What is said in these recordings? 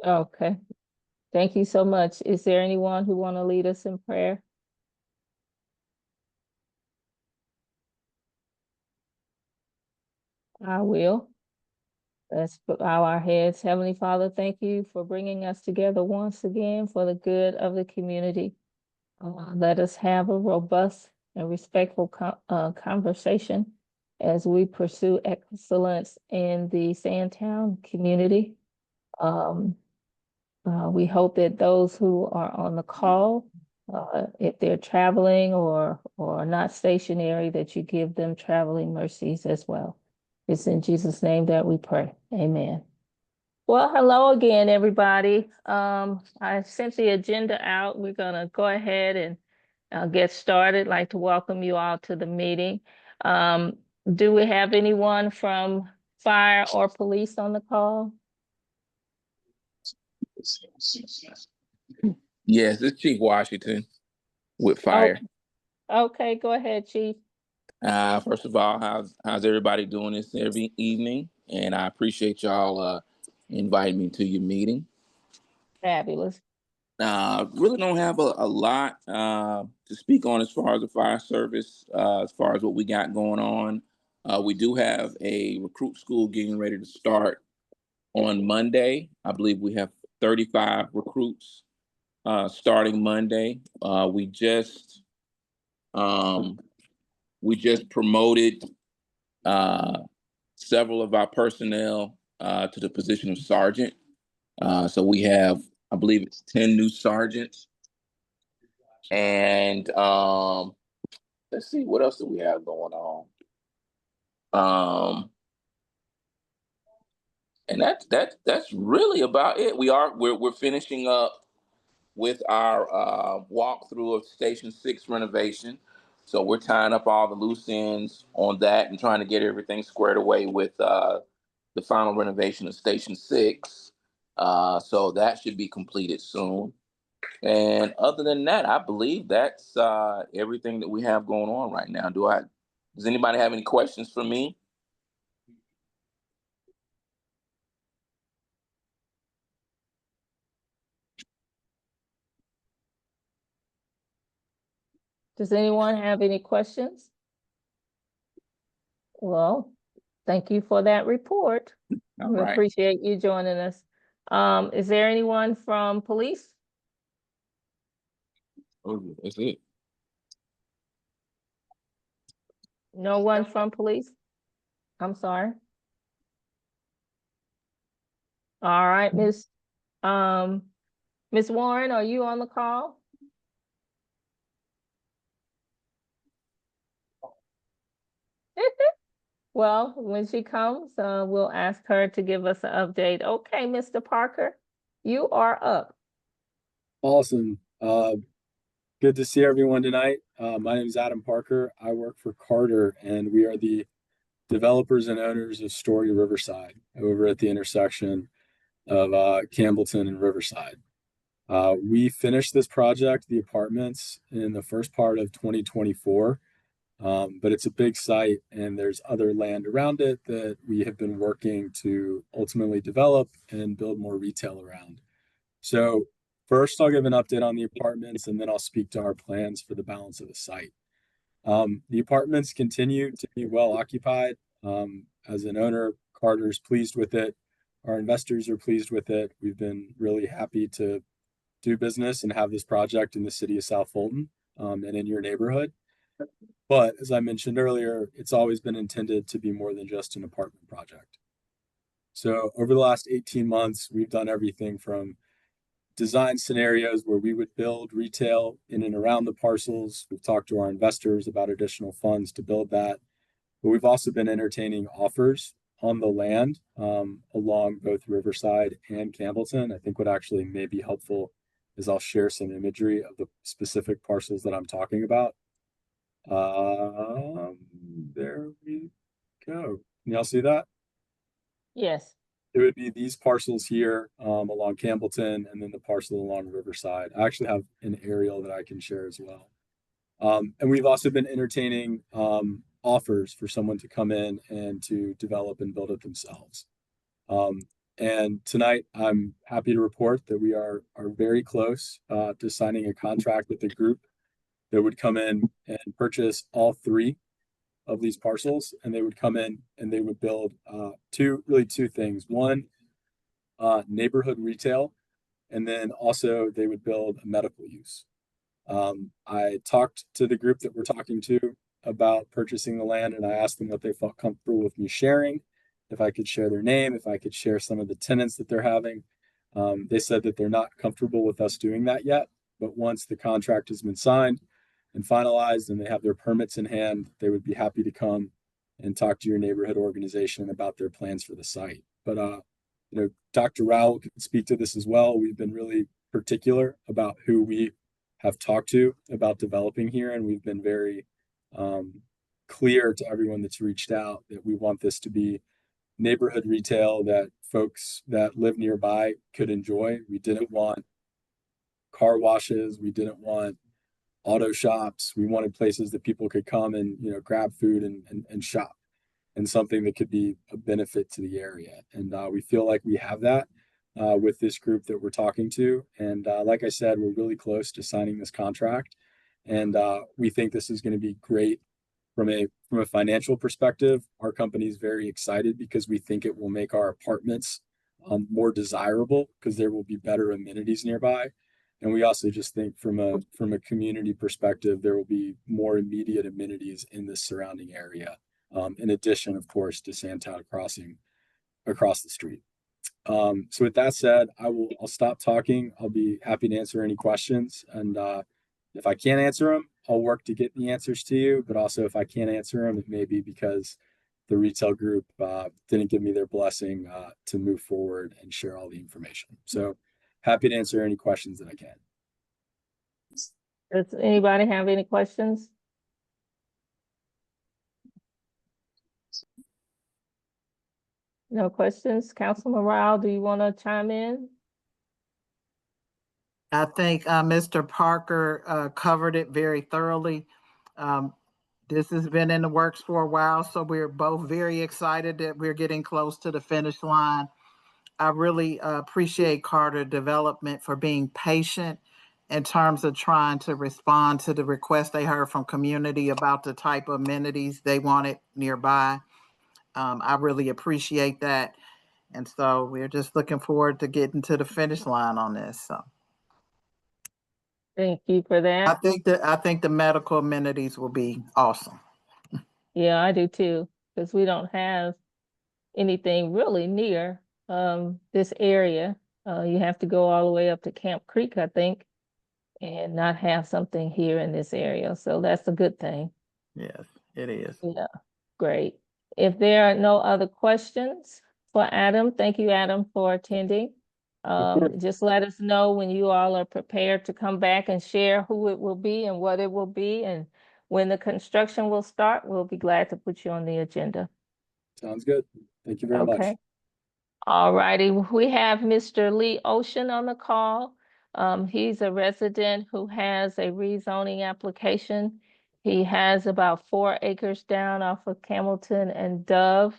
Okay. Thank you so much. Is there anyone who want to lead us in prayer? I will. Let's bow our heads. Heavenly Father, thank you for bringing us together once again for the good of the community. Let us have a robust and respectful conversation as we pursue excellence in the Sandtown community. Um, we hope that those who are on the call, if they're traveling or not stationary, that you give them traveling mercies as well. It's in Jesus' name that we pray. Amen. Well, hello again, everybody. I sent the agenda out. We're gonna go ahead and get started. I'd like to welcome you all to the meeting. Um, do we have anyone from fire or police on the call? Yes, it's Chief Washington with Oh, fire. okay, go ahead, Chief. First of all, how's everybody doing this every evening? And I appreciate y'all inviting me to your meeting. Fabulous. Really don't have a lot to speak on as far as the fire service, as far as what we got going on. We do have a recruit school getting ready to start on Monday. I believe we have 35 recruits starting Monday. Um, we just promoted several of our personnel to the position of sergeant. So we have, I believe it's 10 new sergeants. And let's see, what else do we have going on? Um, and that's really about it. We're finishing up with our walkthrough of Station 6 renovation. So we're tying up all the loose ends on that and trying to get everything squared away with the final renovation of Station 6. So that should be completed soon. And other than that, I believe that's everything that we have going on right now. Does anybody have any questions for me? Does anyone have any questions? Well, thank you for that report. All We right. appreciate you joining us. Is there anyone from police? Oh, that's it. No one from police? I'm sorry. All right, um, Miss Warren, are you on the call? Well, when she comes, we'll ask her to give us an update. Okay, Mr. Parker, you are up. Awesome. Good to see everyone tonight. My name is Adam Parker. I work for Carter, and we are the developers and owners of Story Riverside over at the intersection of Campbellton and Riverside. We finished this project, the apartments, in the first part of 2024, but it's a big site, and there's other land around it that we have been working to ultimately develop and build more retail around. So first, I'll give an update on the apartments, and then I'll speak to our plans for the balance of the site. The apartments continue to be well occupied. As an owner, Carter's pleased with it. Our investors are pleased with it. We've been really happy to do business and have this project in the city of South Fulton and in your neighborhood. But as I mentioned earlier, it's always been intended to be more than just an apartment project. So over the last 18 months, we've done everything from design scenarios where we would build retail in and around the parcels. We've talked to our investors about additional funds to build that. But we've also been entertaining offers on the land along both Riverside and Campbellton. I think what actually may be helpful is I'll share some imagery of the specific parcels that I'm talking about. There we go. Can y'all see that? Yes. It would be these parcels here along Campbellton and then the parcel along Riverside. I actually have an aerial that I can share as well. And we've also been entertaining offers for someone to come in and to develop and build it themselves. And tonight, I'm happy to report that we are very close to signing a contract with a group that would come in and purchase all three of these parcels, and they would come in and they would build two things. One, neighborhood retail, and then also they would build a medical use. I talked to the group that we're talking to about purchasing the land, and I asked them what they felt comfortable with me sharing, if I could share their name, if I could share some of the tenants that they're having. They said that they're not comfortable with us doing that yet, but once the contract has been signed and finalized and they have their permits in hand, they would be happy to come and talk to your neighborhood organization about their plans for the site. But Dr. Rowell can speak to this as well. We've been really particular about who we have talked to about developing here, and we've been very clear to everyone that's reached out that we want this to be neighborhood retail that folks that live nearby could enjoy. We didn't want car washes. We didn't want auto shops. We wanted places that people could come and grab food and shop, and something that could be a benefit to the area. And we feel like we have that with this group that we're talking to. And like I said, we're really close to signing this contract, and we think this is going to be great from a financial perspective. Our company is very excited because we think it will make our apartments more desirable because there will be better amenities nearby. And we also just think from a community perspective, there will be more immediate amenities in the surrounding area. In addition, of course, to Sandtown crossing across the street. So with that said, I'll stop talking. I'll be happy to answer any questions. And if I can't answer them, I'll work to get the answers to you. But also, if I can't answer them, it may be because the retail group didn't give me their blessing to move forward and share all the information. So happy to answer any questions that I can. Does anybody have any questions? No questions? Councilman Rao, do you want to chime in? I think Mr. Parker covered it very thoroughly. This has been in the works for a while, so we're both very excited that we're getting close to the finish line. I really appreciate Carter Development for being patient in terms of trying to respond to the request they heard from community about the type of amenities they wanted nearby. I really appreciate that. And so we're just looking forward to getting to the finish line on this. So Thank you for that. I think the medical amenities will be awesome. Yeah, I do too, because we don't have anything really near this area. You have to go all the way up to Camp Creek, I think, and not have something here in this area. So that's a good thing. Yes, it is. Yeah, great. If there are no other questions for Adam, thank you, Adam, for attending. Just let us know when you all are prepared to come back and share who it will be and what it will be, and when the construction will start. We'll be glad to put you on the agenda. Sounds good. Thank you very much. Okay. All righty. We have Mr. Lee Ocean on the call. He's a resident who has a rezoning application. He has about 4 acres down off of Camelton and Dove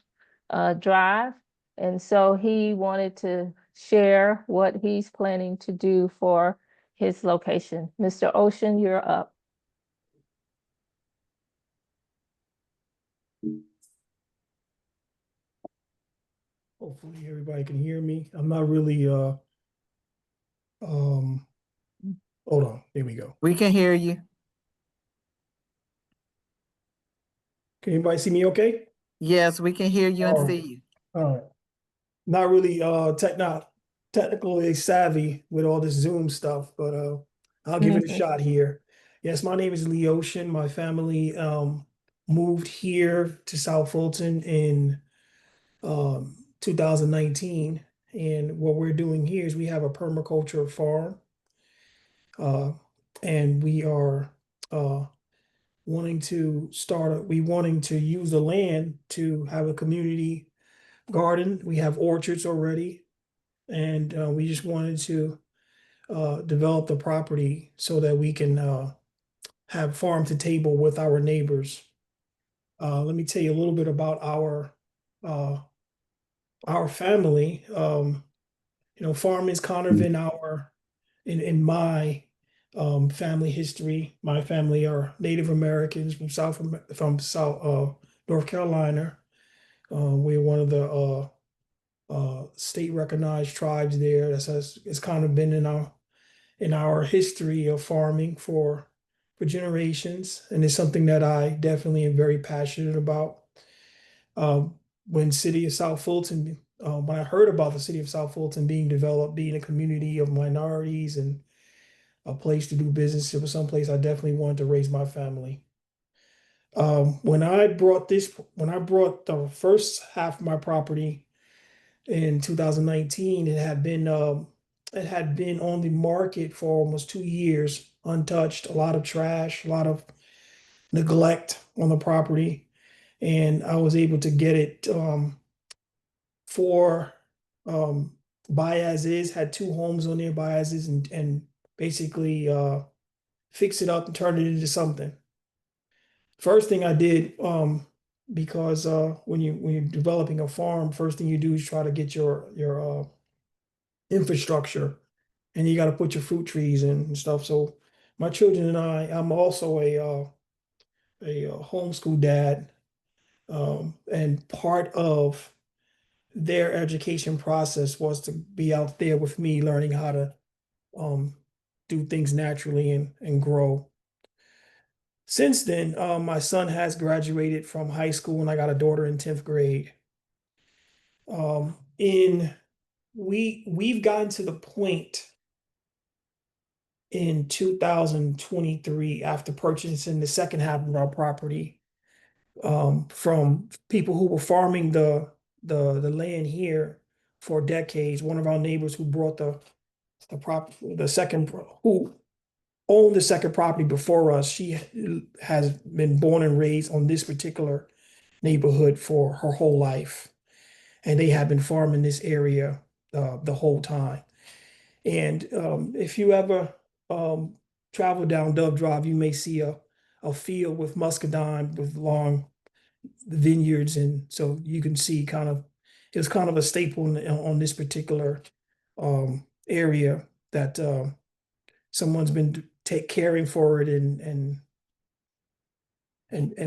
Drive. And so he wanted to share what he's planning to do for his location. Mr. Ocean, you're up. Hopefully everybody can hear me. I'm not really hold on, there we go. We can hear you. Can anybody see me okay? Yes, we can hear you and Oh. see you. All right. Not really technically savvy with all this Zoom stuff, but I'll give it a shot here. Yes, my name is Lee Ocean. My family moved here to South Fulton in 2019. And what we're doing here is we have a permaculture farm. And we are wanting to use the land to have a community garden. We have orchards already. And we just wanted to develop the property so that we can have farm to table with our neighbors. Let me tell you a little bit about our family, farming is kind of in in my family history. My family are Native Americans from South North Carolina. We're one of the state recognized tribes there. It's kind of been in our history of farming for generations, and it's something that I definitely am very passionate about. When city of South Fulton, when I heard about the city of South Fulton being developed, being a community of minorities and a place to do business, it was someplace I definitely wanted to raise my family. When I brought the first half of my property in 2019, it had been on the market for almost 2 years, untouched, a lot of trash, a lot of neglect on the property. And I was able to get it for buy as is, had two homes on there, buy as is, and basically fix it up and turn it into something. First thing I did, because when you're developing a farm, first thing you do is try to get your infrastructure, and you got to put your fruit trees in and stuff. So my children and I'm also a homeschool dad, and part of their education process was to be out there with me, learning how to um, do things naturally and grow. Since then, my son has graduated from high school, and I got a daughter in 10th grade. In we've gotten to the point in 2023, after purchasing the second half of our property from people who were farming the land here for decades. One of our neighbors who brought the second who owned the second property before us, she has been born and raised on this particular neighborhood for her whole life, and they have been farming this area the whole time. And if you ever um, travel down Dove Drive, you may see a field with muscadine with long vineyards, and so you can see it's kind of a staple on this particular area that someone's been take caring for it and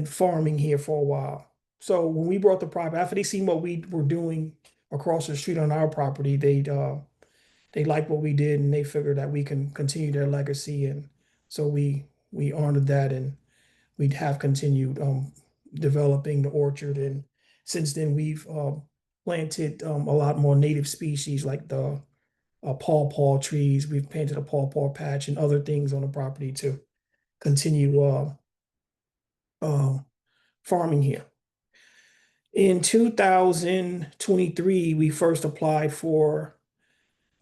farming here for a while. So when we brought the property, after they seen what we were doing across the street on our property, they liked what we did, and they figured that we can continue their legacy, and so we honored that, and we'd have continued developing the orchard. And since then, we've planted a lot more native species like the pawpaw trees. We've planted a pawpaw patch and other things on the property to continue uh, farming here. In 2023, we first applied for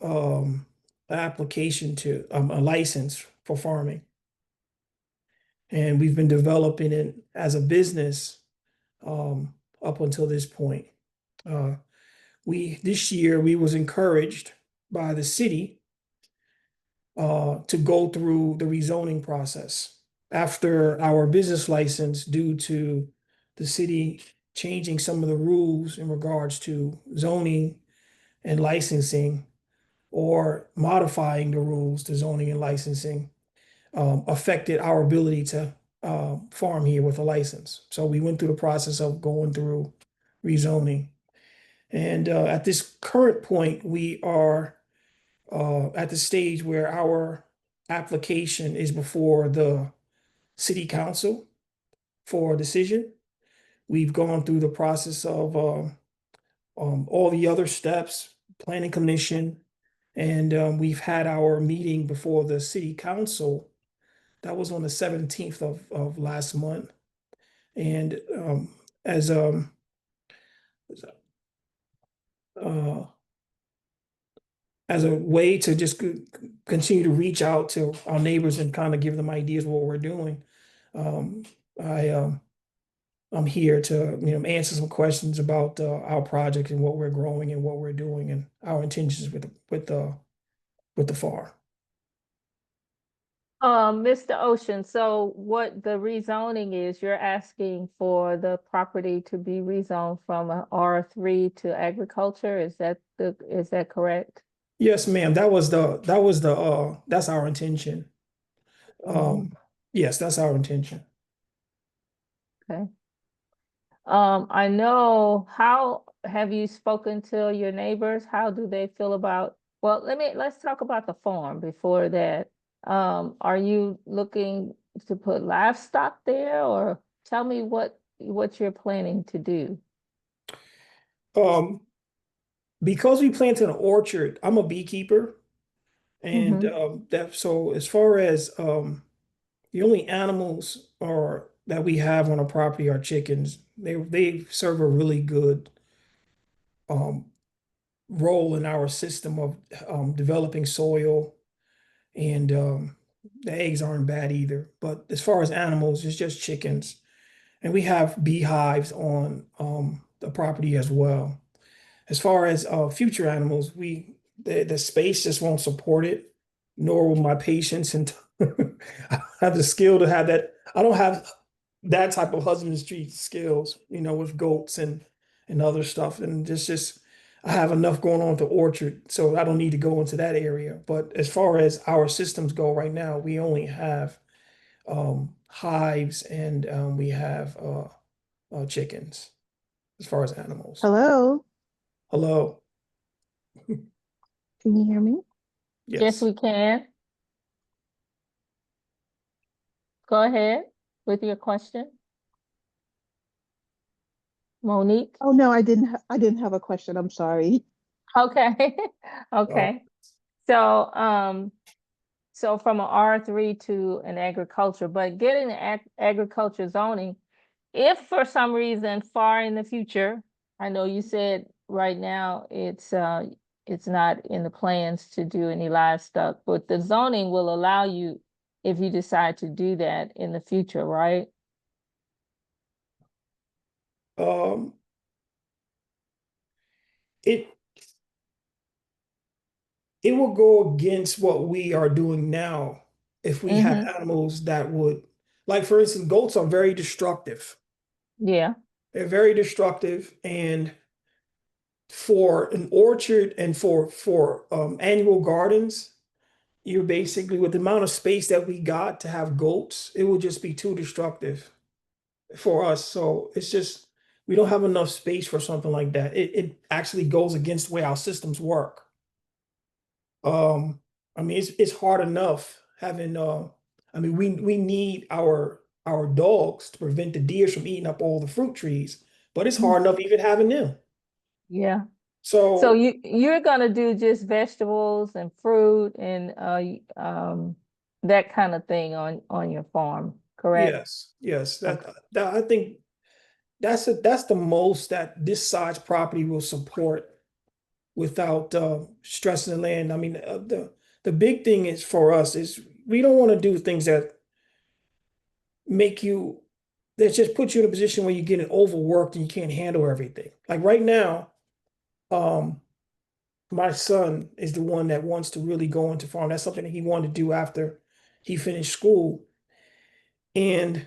an application to a license for farming. And we've been developing it as a business up until this point. This year we was encouraged by the city to go through the rezoning process after our business license, due to the city changing some of the rules in regards to zoning and licensing, or modifying the rules to zoning and licensing, affected our ability to farm here with a license. So we went through the process of going through rezoning. And at this current point, we are at the stage where our application is before the city council for a decision. We've gone through the process of all the other steps, planning commission, and we've had our meeting before the city council. That was on the 17th of last month. And as uh, as a way to just continue to reach out to our neighbors and kind of give them ideas of what we're doing, um, I'm here to answer some questions about our project and what we're growing and what we're doing and our intentions with the farm. Mr. Ocean, so what the rezoning is, you're asking for the property to be rezoned from a R3 to agriculture? Is that correct? Yes, ma'am. That's our intention. Yes, that's our intention. Okay. I know, how have you spoken to your neighbors? How do they feel about, well, let's talk about the farm before that. Are you looking to put livestock there, or tell me what you're planning to do? Um, because we planted an orchard, I'm a beekeeper, and Mm-hmm. that so as far as the only animals are that we have on our property are chickens. They serve a really good um role in our system of developing soil, and the eggs aren't bad either. But as far as animals, it's just chickens, and we have beehives on the property as well. As far as future animals, the space just won't support it, nor will my patience and I have the skill to have that. I don't have that type of husbandry skills, with goats and other stuff. And just I have enough going on with the orchard, so I don't need to go into that area. But as far as our systems go right now, we only have hives, and we have chickens as far as animals. Hello, Hello. can you hear me? Yes, Yes. we can. Go ahead with your question. Monique? Oh no, I didn't have a question. I'm sorry. Okay. Uh, Okay. So, so from an R3 to an agriculture, but getting the agriculture zoning, if for some reason far in the future, I know you said right now it's not in the plans to do any livestock, but the zoning will allow you if you decide to do that in the future, right? um, it it will go against what we are doing now if we have Mm-hmm. animals that would, like for instance, goats are very destructive. Yeah. They're very destructive, and for an orchard and for annual gardens, you're basically, with the amount of space that we got to have goats, it would just be too destructive for us. So it's just we don't have enough space for something like that. It actually goes against the way our systems work. Um, I mean, it's hard enough having I mean, we need our dogs to prevent the deer from eating up all the fruit trees, but it's hard enough even having them. Yeah. So So you're gonna do just vegetables and fruit and that kind of thing on your farm, correct? yes, Okay. that I think that's the most that this size property will support without stressing the land. I mean, the big thing is for us is we don't want to do things make you that just put you in a position where you're getting overworked and you can't handle everything. Like right now, um, my son is the one that wants to really go into farm. That's something that he wanted to do after he finished school, and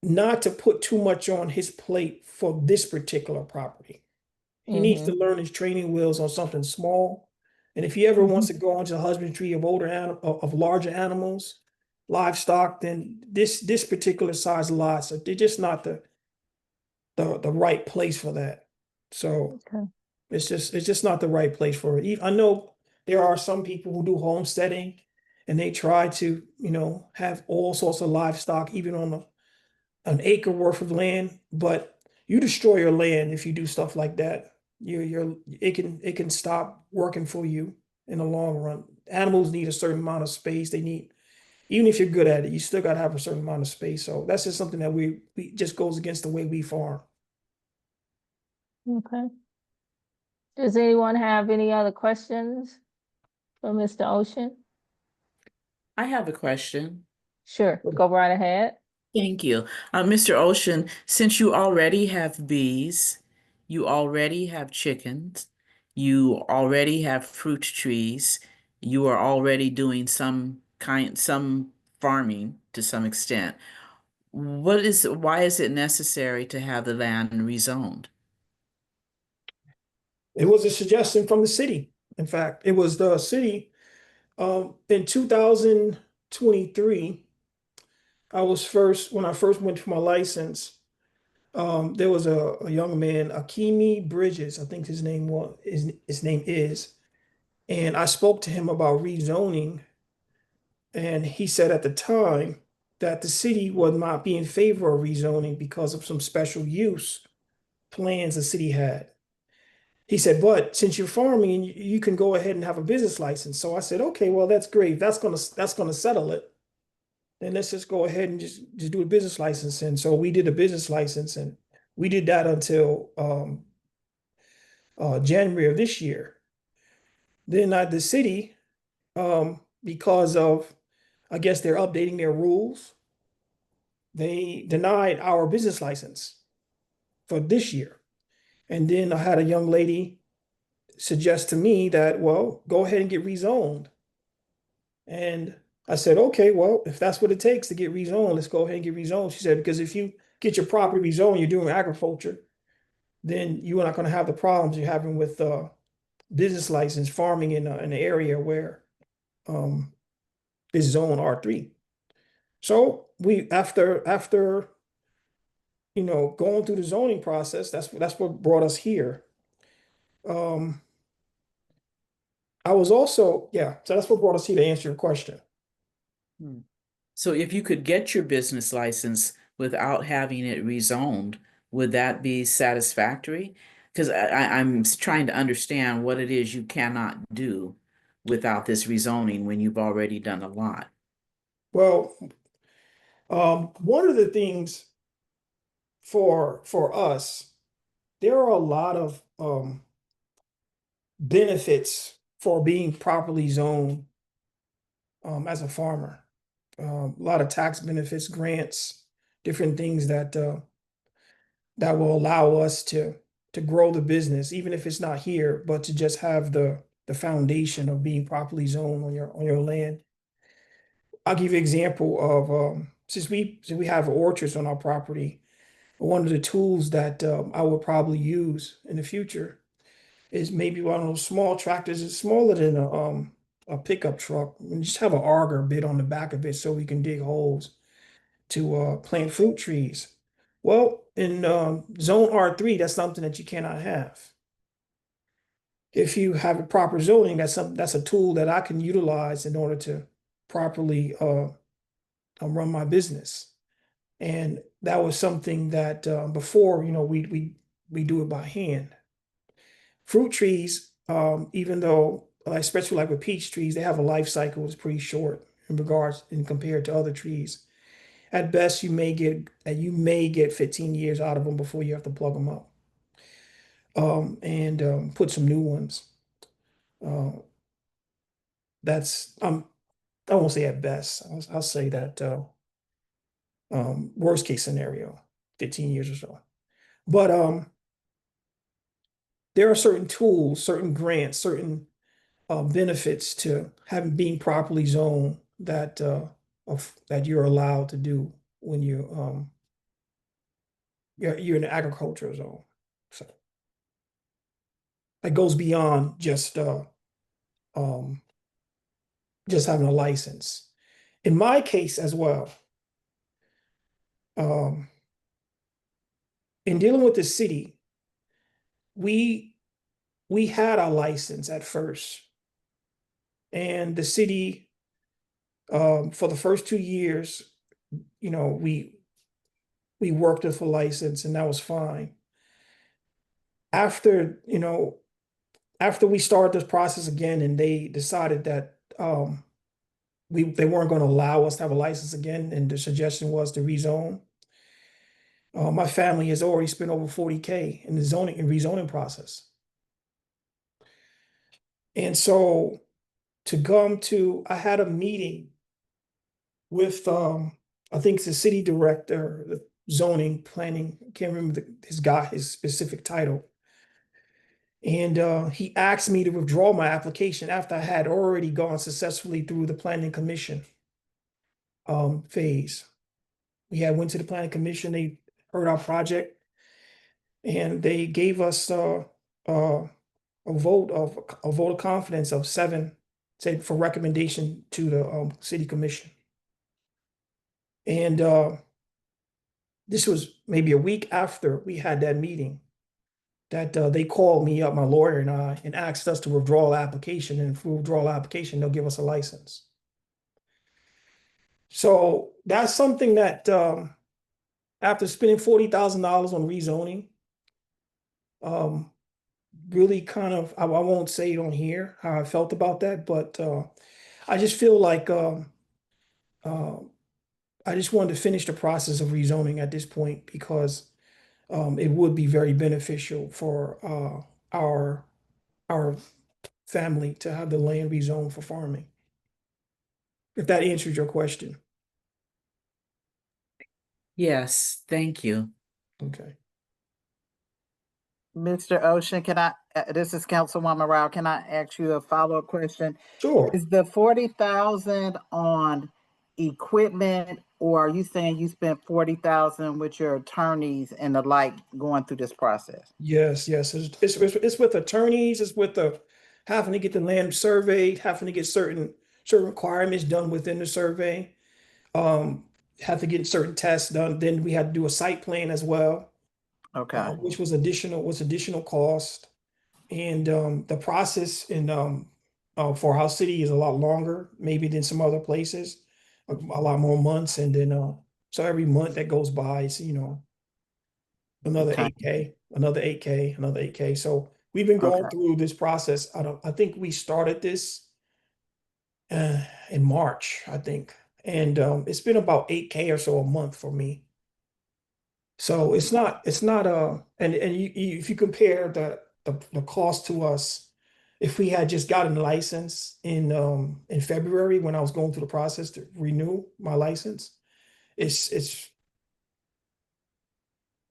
not to put too much on his plate for this particular property. He needs Mm-hmm. to learn his training wheels on something small. And if he ever wants to go into the husbandry of of larger animals, livestock, then this particular size lots, they're just not the right place for that. So Okay. it's just not the right place for it. I know there are some people who do homesteading, and they try to, have all sorts of livestock, even on an acre worth of land, but you destroy your land if you do stuff like that. It can stop working for you in the long run. Animals need a certain amount of space. They need, even if you're good at it, you still got to have a certain amount of space. So that's just something that we just goes against the way we farm. Okay. Does anyone have any other questions for Mr. Ocean? I have a question. Sure, go right ahead. Thank you. Mr. Ocean, since you already have bees, you already have chickens, you already have fruit trees, you are already doing some some farming to some extent. Why is it necessary to have the land rezoned? It was a suggestion from the city. In fact, it was the city, in 2023. When I first went for my license, there was a young man, Akimi Bridges, I think his name is, and I spoke to him about rezoning, and he said at the time that the city would not be in favor of rezoning because of some special use plans the city had. He said, but since you're farming and you can go ahead and have a business license. So I said, okay, well, that's great. That's gonna settle it. Then let's just go ahead and just do a business license. And so we did a business license, and we did that until January of this year. Then the city, because of, I guess they're updating their rules, they denied our business license for this year. And then I had a young lady suggest to me that, well, go ahead and get rezoned. And I said, okay, well, if that's what it takes to get rezoned, let's go ahead and get rezoned. She said, because if you get your property rezoned, you're doing agriculture, then you're not going to have the problems you're having with business license farming in an area where um, it's zone R3. So we after going through the zoning process, that's what brought us here. Um, I was also, yeah, so that's what brought us here to answer your question. Hmm. So if you could get your business license without having it rezoned, would that be satisfactory? Because I'm trying to understand what it is you cannot do without this rezoning when you've already done a lot. Well, one of the things for us, there are a lot of benefits for being properly zoned as a farmer. A lot of tax benefits, grants, different things that will allow us to grow the business, even if it's not here, but to just have the foundation of being properly zoned on your land. I'll give you an example of since we have orchards on our property, one of the tools that I would probably use in the future is maybe one of those small tractors. It's smaller than a pickup truck, and just have an auger bit on the back of it so we can dig holes to plant fruit trees. Well, in zone R3, that's something that you cannot have. If you have a proper zoning, that's a tool that I can utilize in order to properly run my business. And that was something that before, we do it by hand. Fruit trees, even though, especially like with peach trees, they have a life cycle that's pretty short in compared to other trees. At best, you may get 15 years out of them before you have to plug them up, and put some new ones. Uh, that's I won't say at best. I'll say that worst case scenario, 15 years or so. But there are certain tools, certain grants, certain benefits to having being properly zoned that you're allowed to do when you're in the agricultural zone. So it goes beyond um, just having a license. In my case as well, um, in dealing with the city, we we had our license at first, and the city, for the first 2 years, we worked with a license, and that was fine. After after we started this process again, and they decided that they weren't going to allow us to have a license again, and the suggestion was to rezone. My family has already spent over 40K in the zoning and rezoning process. And so I had a meeting with, I think it's the city director, the zoning planning, I can't remember his specific title. And he asked me to withdraw my application after I had already gone successfully through the planning commission phase. We had went to the planning commission, they heard our project, and they gave us a vote of confidence of 7, say for recommendation to the city commission. And this was maybe a week after we had that meeting that they called me up, my lawyer and I, and asked us to withdraw the application. And if we withdraw the application, they'll give us a license. So that's something that after spending $40,000 on rezoning, really kind of, I won't say it on here how I felt about that, but I just feel like uh, I just wanted to finish the process of rezoning at this point because it would be very beneficial for our family to have the land rezoned for farming. If that answers your question. Yes, thank you. Okay. Mr. Ocean, this is Councilwoman Rao, can I ask you a follow-up question? Sure. Is the 40,000 on equipment, or are you saying you spent 40,000 with your attorneys and the like going through this process? Yes, yes. It's with attorneys, it's with the having to get the land surveyed, having to get certain requirements done within the survey. Have to get certain tests done. Then we had to do a site plan as well, Okay, which was additional cost. And the process in for our city is a lot longer, maybe than some other places, a lot more months. And then so every month that goes by, it's another okay, 8K, another 8K, another 8K. So we've been going okay, through this process. I think we started this in March, I think. And it's been about 8K or so a month for me. So it's not and if you compare the cost to us, if we had just gotten a license in February when I was going through the process to renew my license, it's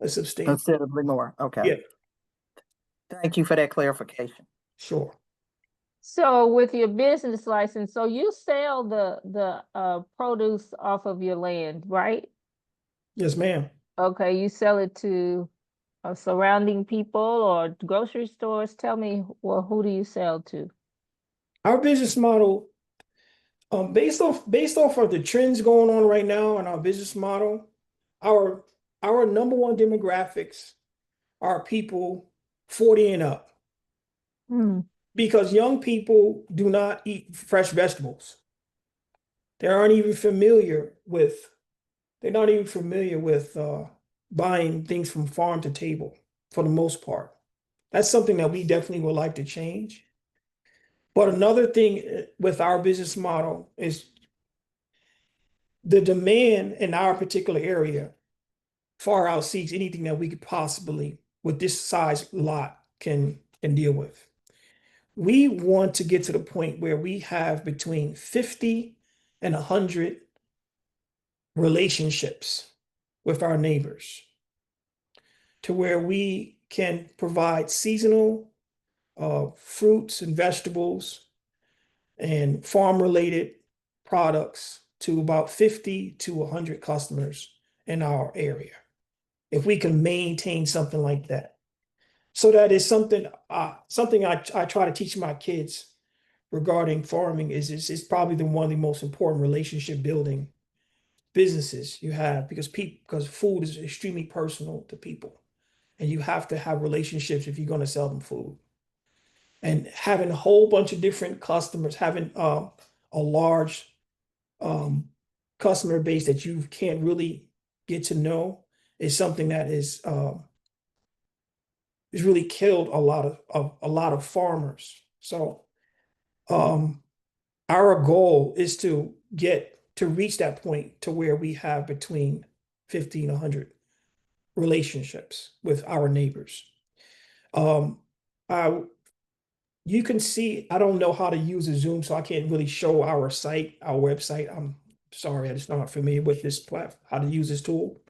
a substantial. considerably more, okay. Yeah, Thank you for that clarification. sure. So with your business license, so you sell the produce off of your land, right? Yes, ma'am. Okay, you sell it to surrounding people or grocery stores. Tell me, well, who do you sell to? Our business model, based off of the trends going on right now in our business model, our our number one demographics are people 40 and up. Hmm. Because young people do not eat fresh vegetables. They aren't even familiar with, they're not even familiar with buying things from farm to table for the most part. That's something that we definitely would like to change. But another thing with our business model is the demand in our particular area far outsees anything that we could possibly, with this size lot, can deal with. We want to get to the point where we have between 50 and 100 relationships with our neighbors to where we can provide seasonal fruits and vegetables and farm related products to about 50 to 100 customers in our area. If we can maintain something like that. So that is something I try to teach my kids regarding farming is probably one of the most important relationship building businesses you have because food is extremely personal to people and you have to have relationships if you're going to sell them food and having a whole bunch of different customers having a large customer base that you can't really get to know is something that is really killed a lot of farmers. So our goal is to reach that point to where we have between 50 and 100 relationships with our neighbors. Um, I, you can see, I don't know how to use a Zoom, so I can't really show our site, our website. I'm sorry, I'm just not familiar with this platform, how to use this tool.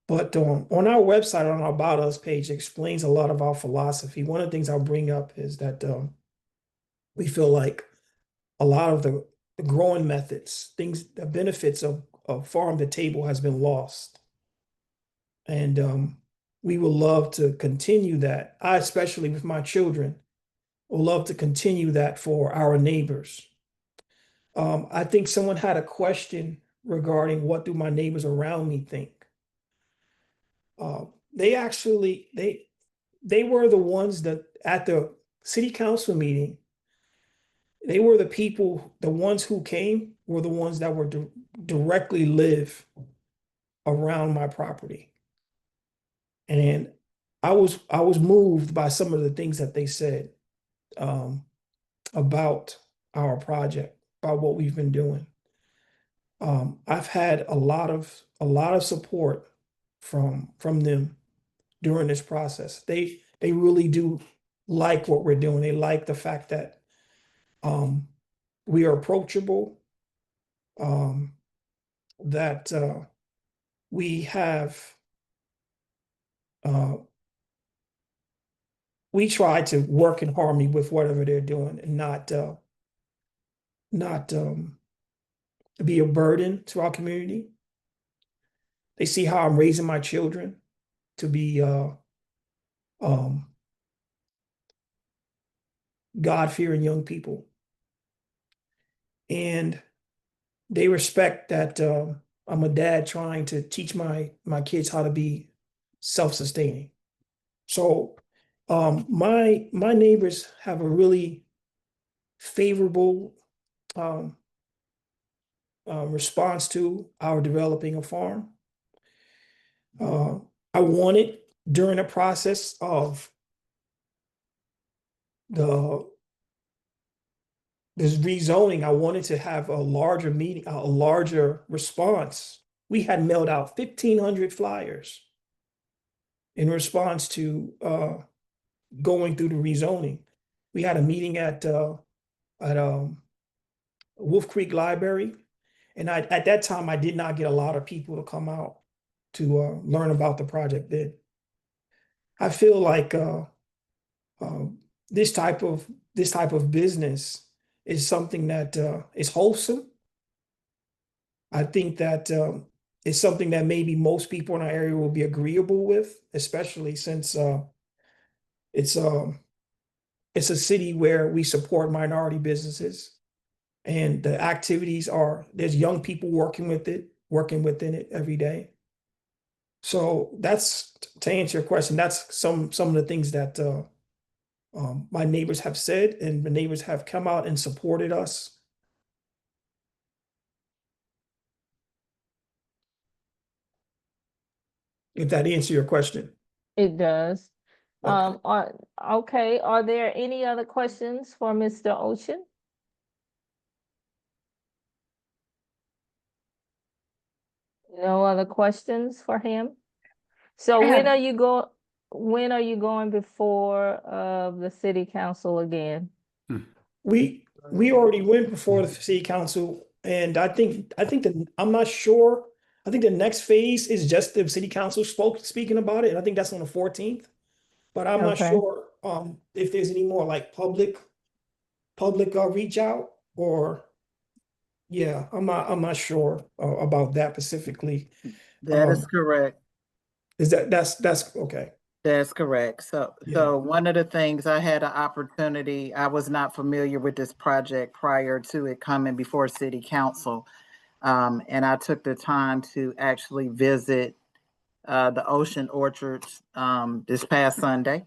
But on our website, on our About Us page, it explains a lot of our philosophy. One of the things I'll bring up is that we feel like a lot of the growing methods, the benefits of farm to table has been lost. And we would love to continue that. I, especially with my children, would love to continue that for our neighbors. I think someone had a question regarding what do my neighbors around me think. They actually they were the ones that at the city council meeting, they were the people, the ones who came were the ones that were directly live around my property. And I was moved by some of the things that they said about our project, about what we've been doing. I've had a lot of support from them during this process. They really do like what we're doing. They like the fact that we are approachable, that we have we try to work in harmony with whatever they're doing and not be a burden to our community. They see how I'm raising my children to be God-fearing young people. And they respect that I'm a dad trying to teach my kids how to be self-sustaining. So my neighbors have a really favorable response to our developing a farm. I wanted during the process of this rezoning, I wanted to have a larger meeting, a larger response. We had mailed out 1,500 flyers in response to going through the rezoning. We had a meeting at Wolf Creek Library, and at that time I did not get a lot of people to come out to learn about the project. Then I feel like this type of business is something that is wholesome. I think that it's something that maybe most people in our area will be agreeable with, especially since it's a city where we support minority businesses, and the activities there's young people working within it every day. So that's to answer your question. That's some of the things that my neighbors have said, and the neighbors have come out and supported us. If that answers your question. It does. Okay. Okay, are there any other questions for Mr. Ocean? No other questions for him? So when are you going before the city council again? We already went before the city council, and I think I'm not sure. I think the next phase is just the city council speaking about it, and I think that's on the 14th. But I'm not Okay. sure if there's any more like public reach out, or yeah, I'm not sure about that specifically. That is correct. Is that's okay? That's correct. So, Yeah. one of the things I had an opportunity, I was not familiar with this project prior to it coming before city council. And I took the time to actually visit the Ocean Orchards this past Sunday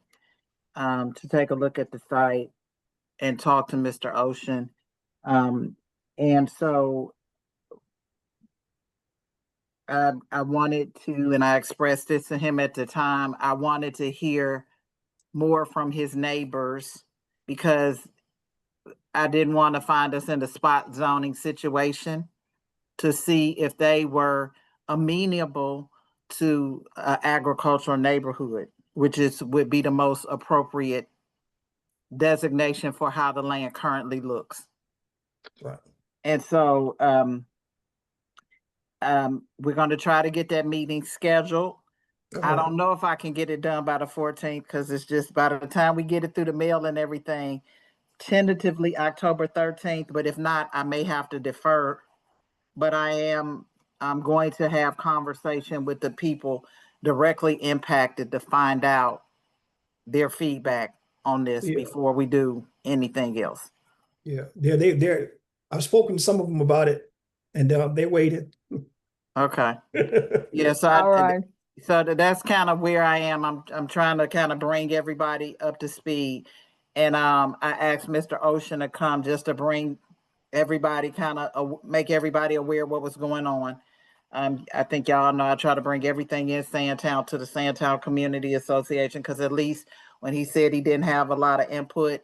to take a look at the site and talk to Mr. Ocean. And so I wanted to, and I expressed this to him at the time, I wanted to hear more from his neighbors because I didn't want to find us in a spot zoning situation, to see if they were amenable to agricultural neighborhood, which would be the most appropriate designation for how the land currently looks. Right. And so we're going to try to get that meeting scheduled. I don't know if I can get it done by the 14th because it's just by the time we get it through the mail and everything, tentatively October 13th. But if not, I may have to defer. But I'm going to have conversation with the people directly impacted to find out their feedback on this Yeah, before we do anything else. yeah. They're. I've spoken to some of them about it, and they waited. Okay. Yeah, All right. so that's kind of where I am. I'm trying to kind of bring everybody up to speed. And I asked Mr. Ocean to come just to bring everybody kind of make everybody aware what was going on. I think y'all know I try to bring everything in Sandtown to the Sandtown Community Association because at least when he said he didn't have a lot of input,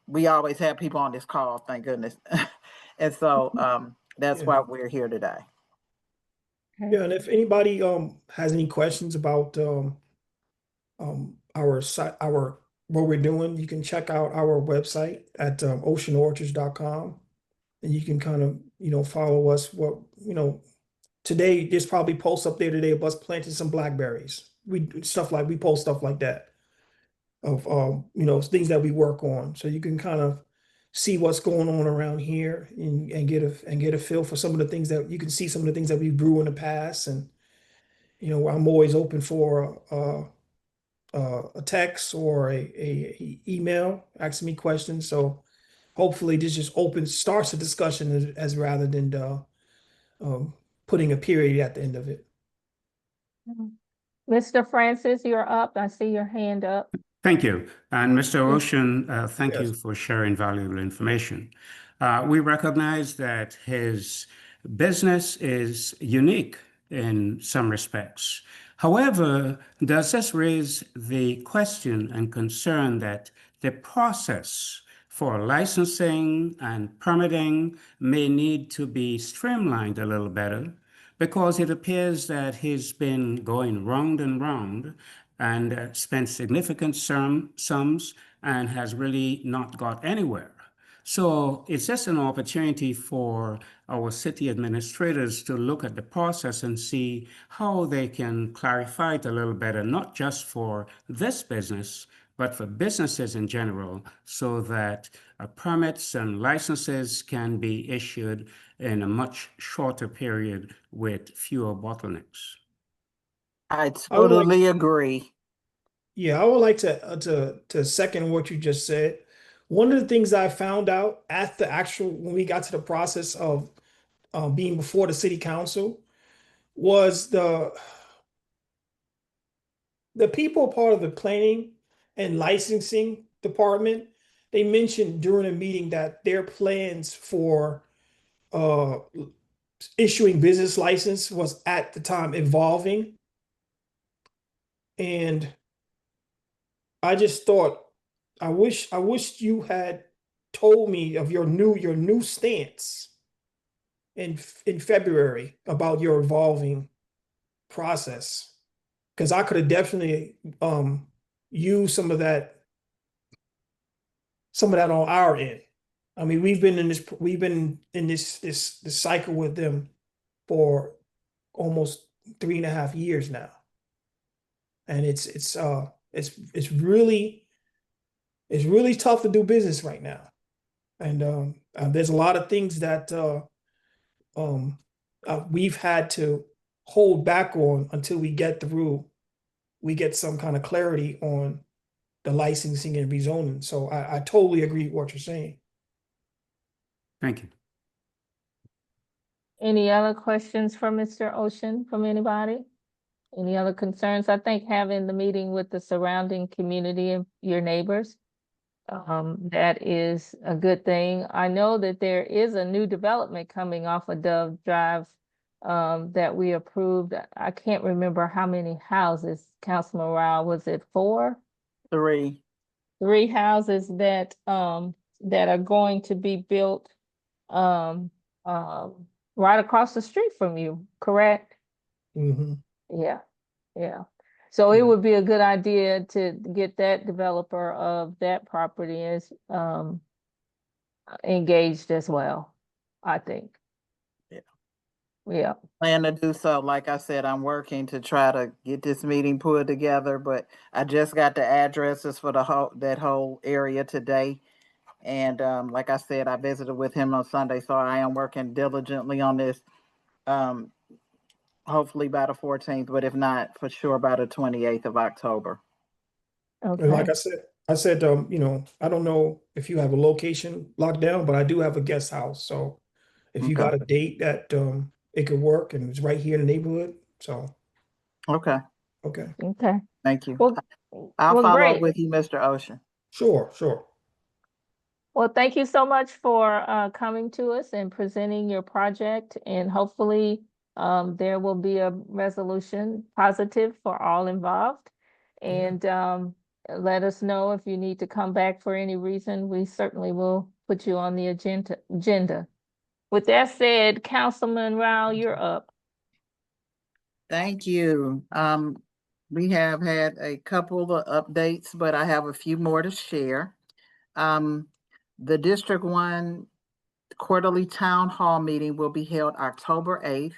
we always have people on this call, thank goodness. And so that's Yeah. why we're here today. Yeah, and if anybody has any questions about our what we're doing, you can check out our website at oceanorchards.com, and you can kind of follow us. Today there's probably posts up there today of us planting some blackberries. We post stuff like that of things that we work on, so you can kind of see what's going on around here and get a feel for some of the things that you can see, some of the things that we grew in the past. And I'm always open for a text or a email asking me questions. So hopefully this just starts a discussion as rather than um, putting a period at the end of it. Mr. Francis, you're up. I see your hand up. Thank you. And Mr. Ocean, thank Yes. you for sharing valuable information. We recognize that his business is unique in some respects. However, does this raise the question and concern that the process for licensing and permitting may need to be streamlined a little better? Because it appears that he's been going round and round and spent significant sums and has really not got anywhere. So it's just an opportunity for our city administrators to look at the process and see how they can clarify it a little better, not just for this business, but for businesses in general, so that permits and licenses can be issued in a much shorter period with fewer bottlenecks. I totally agree. Yeah, I would like to second what you just said. One of the things I found out at the actual when we got to the process of being before the city council was the people part of the planning and licensing department. They mentioned during a meeting that their plans for uh, issuing business license was at the time evolving, and I just thought, I wish you had told me of your new stance in February about your evolving process, because I could have definitely used some of that on our end. I mean, we've been in this cycle with them for almost 3.5 years now, and it's really tough to do business right now. And there's a lot of things that we've had to hold back on until we get some kind of clarity on the licensing and rezoning. So I totally agree with what you're saying. Thank you. Any other questions for Mr. Ocean from anybody? Any other concerns? I think having the meeting with the surrounding community and your neighbors, that is a good thing. I know that there is a new development coming off of Dove Drive that we approved. I can't remember how many houses, Councilman Rao, was it 4? 3. 3 houses that are going to be built um right across the street from you, correct? Mm-hmm. Yeah, yeah. So it would be a good idea to get that developer of that property is engaged as well, I think. Yeah. What Yeah. Plan to do so. Like I said, I'm working to try to get this meeting put together, but I just got the addresses for that whole area today. And like I said, I visited with him on Sunday, so I am working diligently on this. Um, hopefully by the 14th, but if not, for sure by the 28th of October. And Okay. like I said, I don't know if you have a location locked down, but I do have a guest house. So if you Okay. got a date that it could work and it's right here in the neighborhood. So Okay. okay. Okay. Thank you. Well, I'll well, follow up great. with you, Mr. Ocean. Sure, sure. Well, thank you so much for coming to us and presenting your project, and hopefully there will be a resolution positive for all involved. Yeah. And let us know if you need to come back for any reason. We certainly will put you on the agenda. With that said, Councilman Rao, you're up. Thank you. We have had a couple of updates, but I have a few more to share. The District 1 quarterly town hall meeting will be held October 8th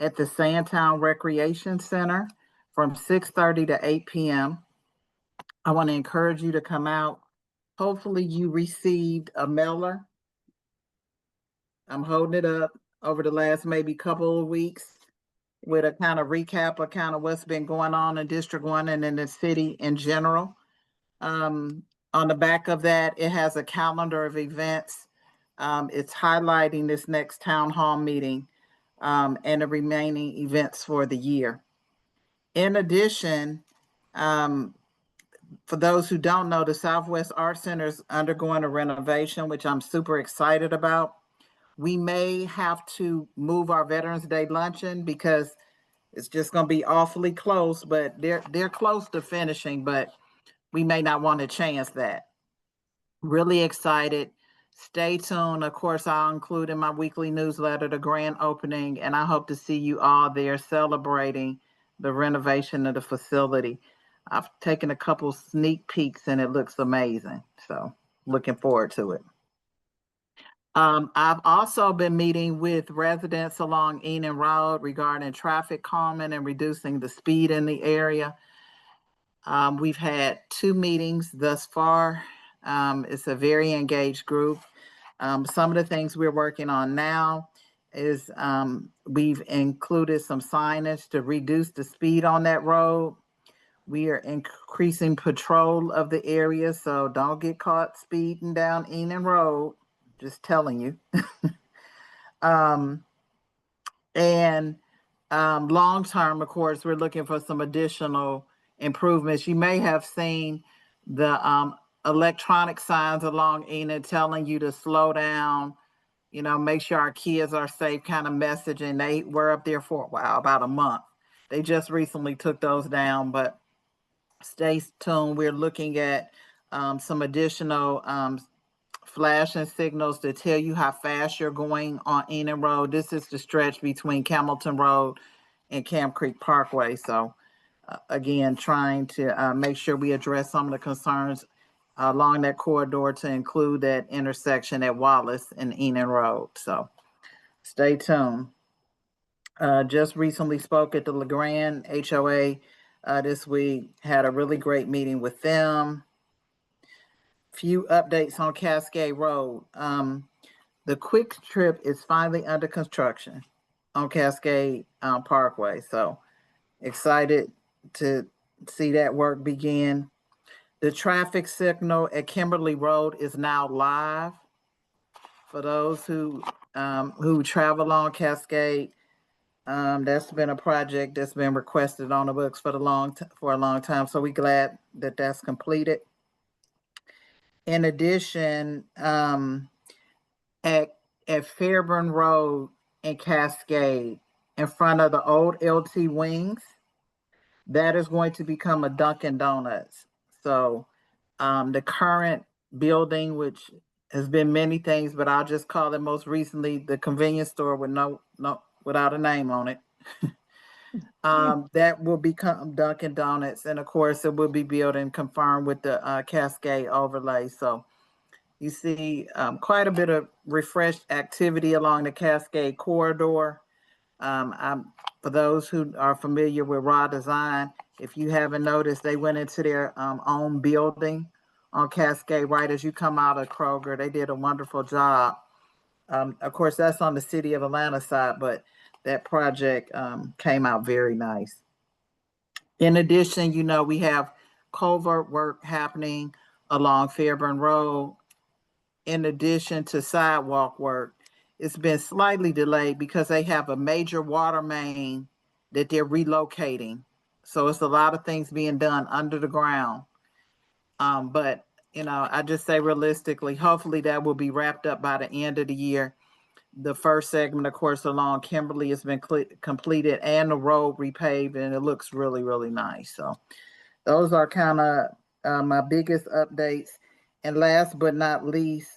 at the Sandtown Recreation Center from 6:30 to 8 p.m. I want to encourage you to come out. Hopefully you received a mailer. I'm holding it up over the last maybe couple of weeks with a kind of recap of kind of what's been going on in District 1 and in the city in general. On the back of that, it has a calendar of events. It's highlighting this next town hall meeting and the remaining events for the year. In addition, for those who don't know, the Southwest Art Center is undergoing a renovation, which I'm super excited about. We may have to move our Veterans Day luncheon because it's just going to be awfully close, but they're close to finishing, but we may not want to chance that. Really excited. Stay tuned. Of course, I'll include in my weekly newsletter the grand opening, and I hope to see you all there celebrating the renovation of the facility. I've taken a couple sneak peeks and it looks amazing. So looking forward to it. I've also been meeting with residents along Enon Road regarding traffic calming and reducing the speed in the area. We've had 2 meetings thus far. It's a very engaged group. Some of the things we're working on now is we've included some signage to reduce the speed on that road. We are increasing patrol of the area, so don't get caught speeding down Enon Road. Just telling you. And long term, of course, we're looking for some additional improvements. You may have seen the electronic signs along Enid telling you to slow down, make sure our kids are safe kind of messaging. They were up there for a while, about a month. They just recently took those down, but stay tuned. We're looking at some additional flashing signals to tell you how fast you're going on Enon Road. This is the stretch between Campbellton Road and Camp Creek Parkway. So again, trying to make sure we address some of the concerns along that corridor to include that intersection at Wallace and Enon Road. So stay tuned. Just recently spoke at the LeGrand HOA this week, had a really great meeting with them. Few updates on Cascade Road. The Quick Trip is finally under construction on Cascade Parkway. So excited to see that work begin. The traffic signal at Kimberly Road is now live. For those who travel on Cascade, that's been a project that's been requested on the books for a long time. So we're glad that that's completed. In addition, at Fairburn Road and Cascade, in front of the old LT Wings, that is going to become a Dunkin' Donuts. So the current building, which has been many things, but I'll just call it most recently the convenience store with without a name on it. That will become Dunkin' Donuts, and of course it will be built and confirmed with the Cascade overlay. So you see quite a bit of refreshed activity along the Cascade corridor. For those who are familiar with Raw Design, if you haven't noticed, they went into their own building on Cascade right as you come out of Kroger. They did a wonderful job. Of course, that's on the City of Atlanta side, but that project came out very nice. In addition, we have culvert work happening along Fairburn Road. In addition to sidewalk work, it's been slightly delayed because they have a major water main that they're relocating. So it's a lot of things being done under the ground. But I just say realistically, hopefully that will be wrapped up by the end of the year. The first segment, of course, along Kimberly has been completed and the road repaved, and it looks really, really nice. So those are kind of my biggest updates. And last but not least,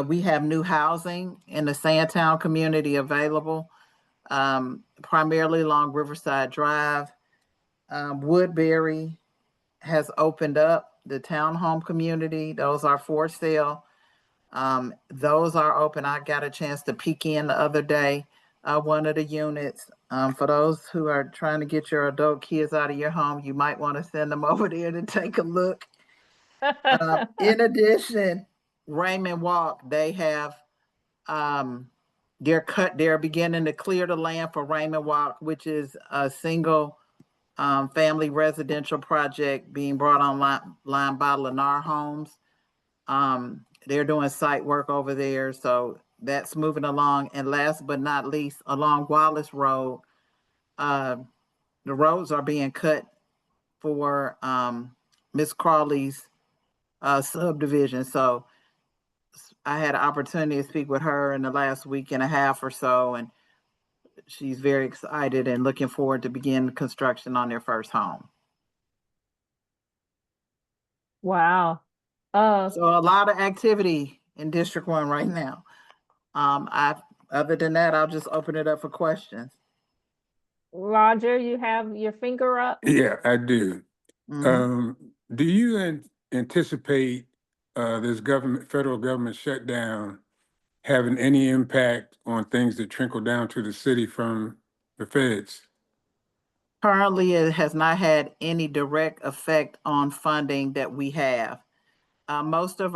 we have new housing in the Sandtown community available, primarily along Riverside Drive. Woodbury has opened up the townhome community. Those are for sale. Those are open. I got a chance to peek in the other day, one of the units. For those who are trying to get your adult kids out of your home, you might want to send them over there to take a look. In addition, Raymond Walk, they have they're beginning to clear the land for Raymond Walk, which is a single family residential project being brought online by Lennar Homes. They're doing site work over there, so that's moving along. And last but not least, along Wallace Road, the roads are being cut for Miss Crawley's subdivision. So I had an opportunity to speak with her in the last week and a half or so, and she's very excited and looking forward to begin construction on their first home. Wow. So a lot of activity in District 1 right now. Other than that, I'll just open it up for questions. Roger, you have your finger up? Yeah, I do. Mhm. Do you anticipate this federal government shutdown having any impact on things that trickle down to the city from the feds? Currently, it has not had any direct effect on funding that we have. Most of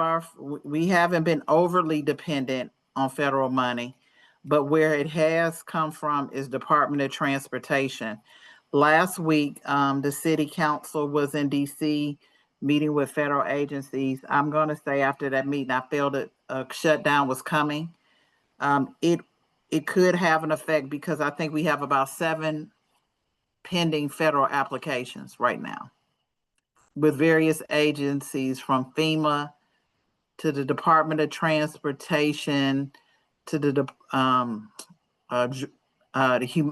we haven't been overly dependent on federal money, but where it has come from is Department of Transportation. Last week, the city council was in DC meeting with federal agencies. I'm going to say after that meeting, I felt that a shutdown was coming. It could have an effect because I think we have about 7 pending federal applications right now with various agencies from FEMA to the Department of Transportation to the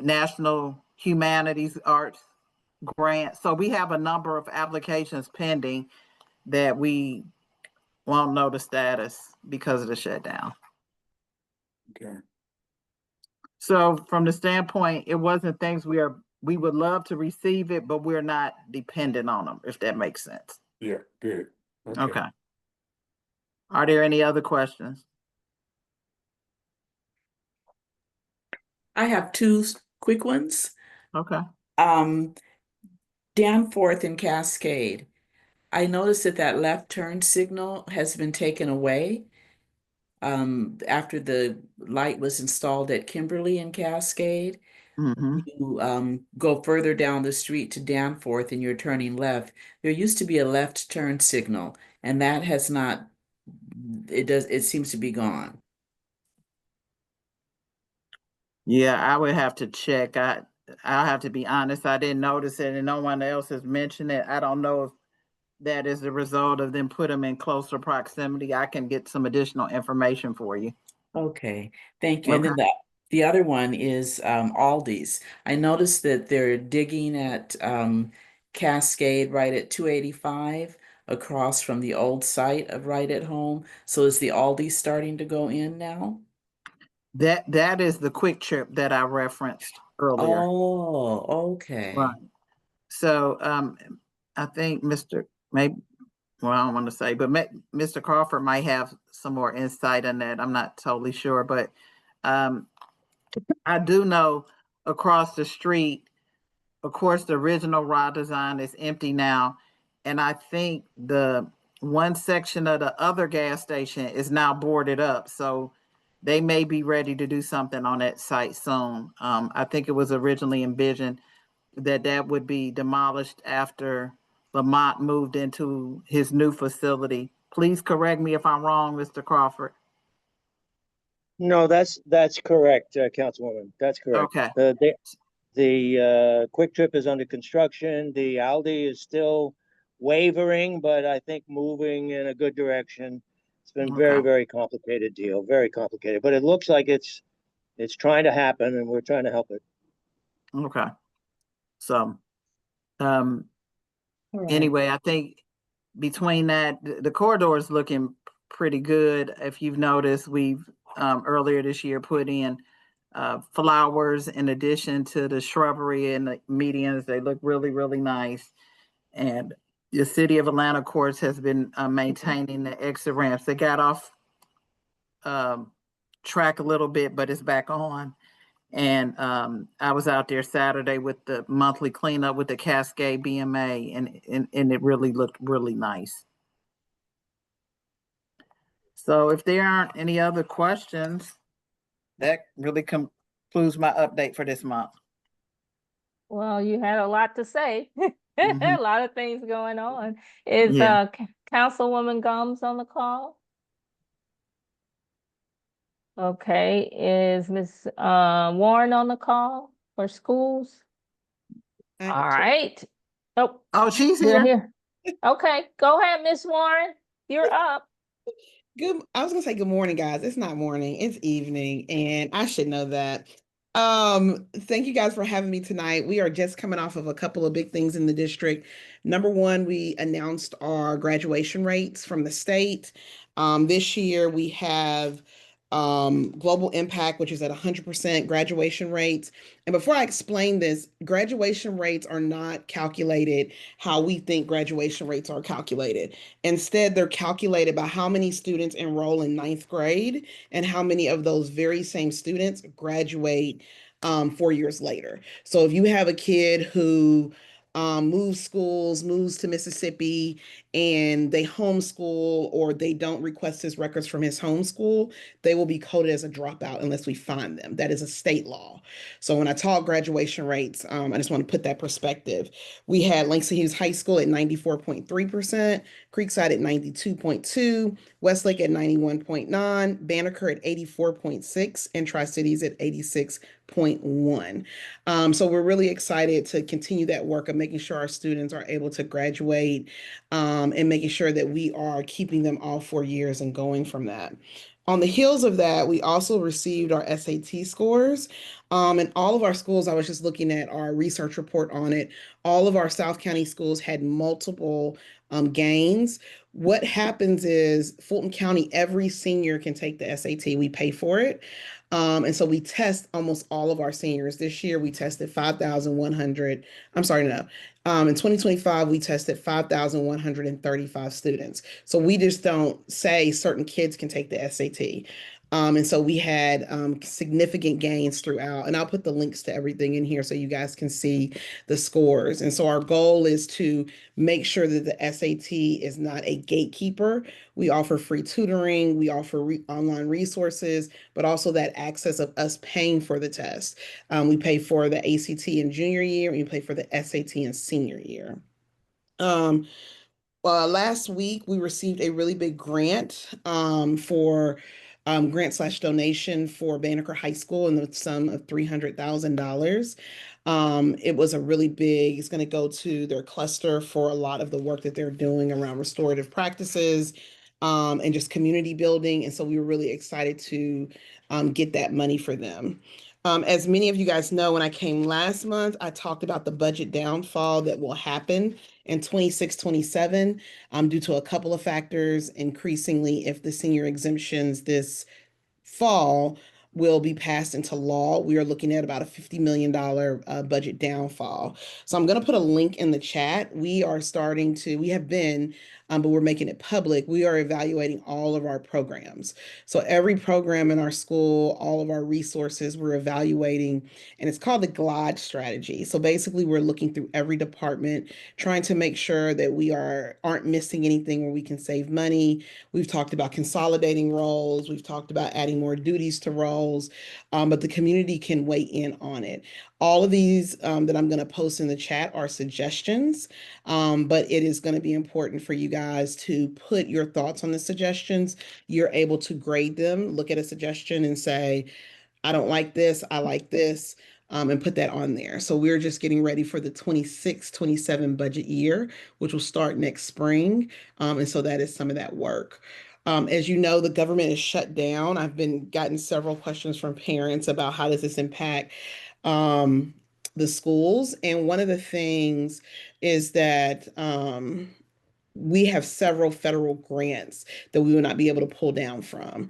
National Humanities Arts Grant. So we have a number of applications pending that we won't know the status because of the shutdown. Okay. So from the standpoint, it wasn't things we would love to receive it, but we're not dependent on them, if that makes sense. Yeah, good. Okay. Are there any other questions? I have 2 quick ones. Okay. Danforth and Cascade. I noticed that left turn signal has been taken away after the light was installed at Kimberly and Cascade. Mm-hmm. You go further down the street to Danforth and you're turning left. There used to be a left turn signal, and that has not. It seems to be gone. Yeah, I would have to check. I'll have to be honest. I didn't notice it, and no one else has mentioned it. I don't know if that is the result of them put them in closer proximity. I can get some additional information for you. Okay, thank you. Okay. And then the other one is Aldi's. I noticed that they're digging at Cascade right at 285 across from the old site of Right at Home. So is the Aldi starting to go in now? That is the quick trip that I referenced earlier. Oh, okay. Right. So I think Mr. Maybe, well, I don't want to say, but Mr. Crawford might have some more insight on that. I'm not totally sure, but I do know across the street, of course, the original raw design is empty now. And I think the one section of the other gas station is now boarded up. So they may be ready to do something on that site soon. I think it was originally envisioned that that would be demolished after Lamont moved into his new facility. Please correct me if I'm wrong, Mr. Crawford. No, that's correct, Councilwoman. That's correct. Okay. The Quick Trip is under construction. The Aldi is still wavering, but I think moving in a good direction. It's been very, Okay. very complicated deal, very complicated. But it looks like it's trying to happen, and we're trying to help it. Okay. So, um, All right. anyway, I think between that, the corridor is looking pretty good. If you've noticed, we've earlier this year put in flowers in addition to the shrubbery and the medians. They look really, really nice. And the city of Atlanta, of course, has been maintaining the exit ramps. They got off track a little bit, but it's back on. And I was out there Saturday with the monthly cleanup with the Cascade BMA, and it really looked really nice. So if there aren't any other questions, that really concludes my update for this month. Well, you had a lot to say. Mhm. A lot of things going on. Is Yeah. Councilwoman Gomes on the call? Okay, is Ms. Warren on the call for schools? All right. Oh, Oh, she's we're here. here. Okay, go ahead, Miss Warren. You're up. I was gonna say good morning, guys. It's not morning, it's evening, and I should know that. Thank you guys for having me tonight. We are just coming off of a couple of big things in the district. Number one, we announced our graduation rates from the state. This year we have Global Impact, which is at 100% graduation rates. And before I explain this, graduation rates are not calculated how we think graduation rates are calculated. Instead, they're calculated by how many students enroll in ninth grade and how many of those very same students graduate 4 years later. So if you have a kid who moves schools, moves to Mississippi, and they homeschool or they don't request his records from his homeschool, they will be coded as a dropout unless we find them. That is a state law. So when I talk graduation rates, I just want to put that perspective. We had Langston Hughes High School at 94.3%, Creekside at 92.2, Westlake at 91.9, Banneker at 84.6, and Tri-Cities at 86.1. So we're really excited to continue that work of making sure our students are able to graduate and making sure that we are keeping them all 4 years and going from that. On the heels of that, we also received our SAT scores. And all of our schools, I was just looking at our research report on it. All of our South County schools had multiple gains. What happens is Fulton County, every senior can take the SAT. We pay for it. And so we test almost all of our seniors. This year we tested 5,100. I'm sorry, no. In 2025, we tested 5,135 students. So we just don't say certain kids can take the SAT. And so we had significant gains throughout. And I'll put the links to everything in here so you guys can see the scores. And so our goal is to make sure that the SAT is not a gatekeeper. We offer free tutoring, we offer online resources, but also that access of us paying for the test. We pay for the ACT in junior year, and we pay for the SAT in senior year. Last week, we received a really big grant for grant/donation for Banneker High School in the sum of $300,000. It was a really big, it's going to go to their cluster for a lot of the work that they're doing around restorative practices and just community building. And so we were really excited to get that money for them. As many of you guys know, when I came last month, I talked about the budget downfall that will happen in 26-27 due to a couple of factors. Increasingly, if the senior exemptions this fall will be passed into law, we are looking at about a $50 million budget downfall. So I'm going to put a link in the chat. We have been but we're making it public. We are evaluating all of our programs. So every program in our school, all of our resources, we're evaluating, and it's called the GLIDE strategy. So basically, we're looking through every department, trying to make sure that we aren't missing anything where we can save money. We've talked about consolidating roles. We've talked about adding more duties to roles, but the community can weigh in on it. All of these that I'm going to post in the chat are suggestions, but it is going to be important for you guys to put your thoughts on the suggestions. You're able to grade them, look at a suggestion and say, I don't like this, I like this, and put that on there. So we're just getting ready for the 26-27 budget year, which will start next spring. And so that is some of that work. As you know, the government is shut down. I've gotten several questions from parents about how does this impact the schools. And one of the things is that we have several federal grants that we will not be able to pull down from.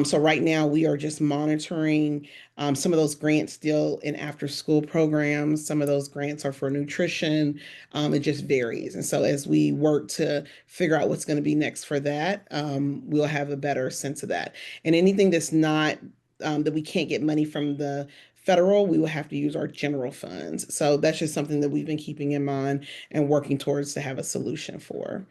So right now we are just monitoring some of those grants still in after school programs. Some of those grants are for nutrition. It just varies. And so as we work to figure out what's going to be next for that, we'll have a better sense of that. And anything that's not that we can't get money from the federal, we will have to use our general funds. So that's just something that we've been keeping in mind and working towards to have a solution for.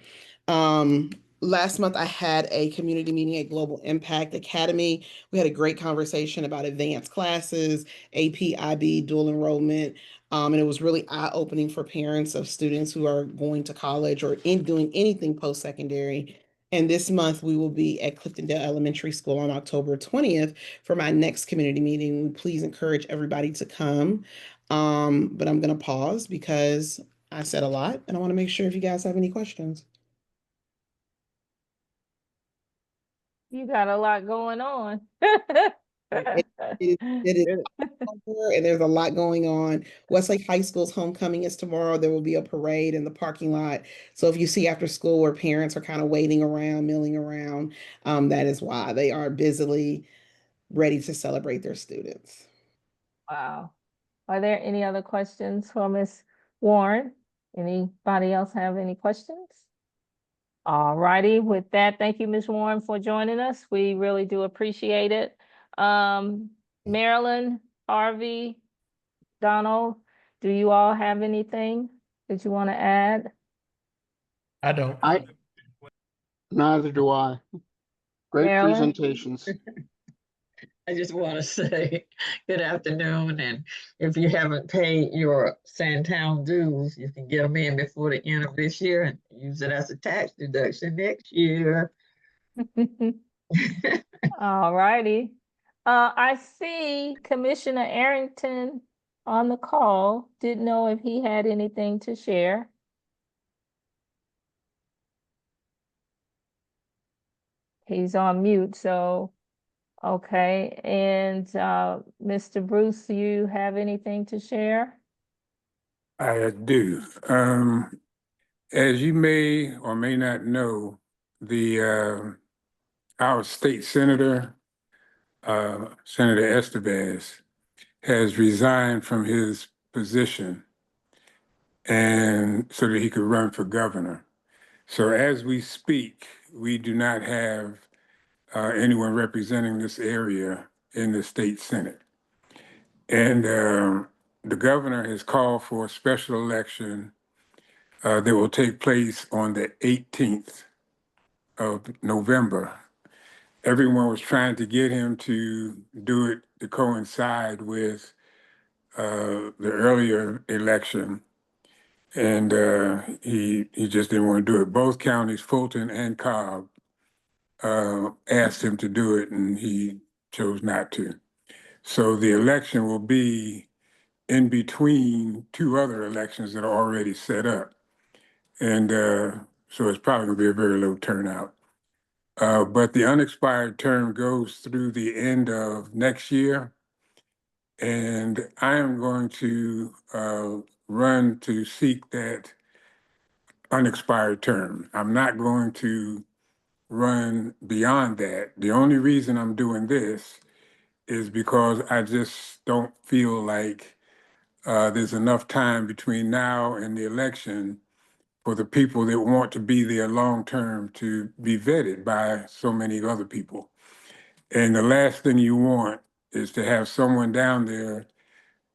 Last month, I had a community meeting at Global Impact Academy. We had a great conversation about advanced classes, AP, IB, dual enrollment. And it was really eye-opening for parents of students who are going to college or doing anything post-secondary. And this month, we will be at Cliftondale Elementary School on October 20th for my next community meeting. Please encourage everybody to come. But I'm going to pause because I said a lot, and I want to make sure if you guys have any questions. You got a lot going on. It is October, and there's a lot going on. Westlake High School's homecoming is tomorrow. There will be a parade in the parking lot. So if you see after school where parents are kind of waiting around, milling around, that is why they are busily ready to celebrate their students. Wow. Are there any other questions for Ms. Warren? Anybody else have any questions? All righty, with that, thank you, Ms. Warren, for joining us. We really do appreciate it. Marilyn, Harvey, Donald, do you all have anything that you want to add? I don't. Neither do I. Great Marilyn? presentations. I just want to say good afternoon, and if you haven't paid your Sandtown dues, you can get them in before the end of this year and use it as a tax deduction next year. All righty. I see Commissioner Arrington on the call. Didn't know if he had anything to share. He's on mute, so okay. And Mr. Bruce, you have anything to share? I do. As you may or may not know, our state senator, Senator Estevez, has resigned from his position, and so that he could run for governor. So as we speak, we do not have anyone representing this area in the state Senate. And the governor has called for a special election that will take place on the 18th of November. Everyone was trying to get him to do it to coincide with the earlier election. And he just didn't want to do it. Both counties, Fulton and Cobb, asked him to do it, and he chose not to. So the election will be in between two other elections that are already set up. And so it's probably going to be a very low turnout. But the unexpired term goes through the end of next year. And I am going to run to seek that unexpired term. I'm not going to run beyond that. The only reason I'm doing this is because I just don't feel like there's enough time between now and the election for the people that want to be there long term to be vetted by so many other people. And the last thing you want is to have someone down there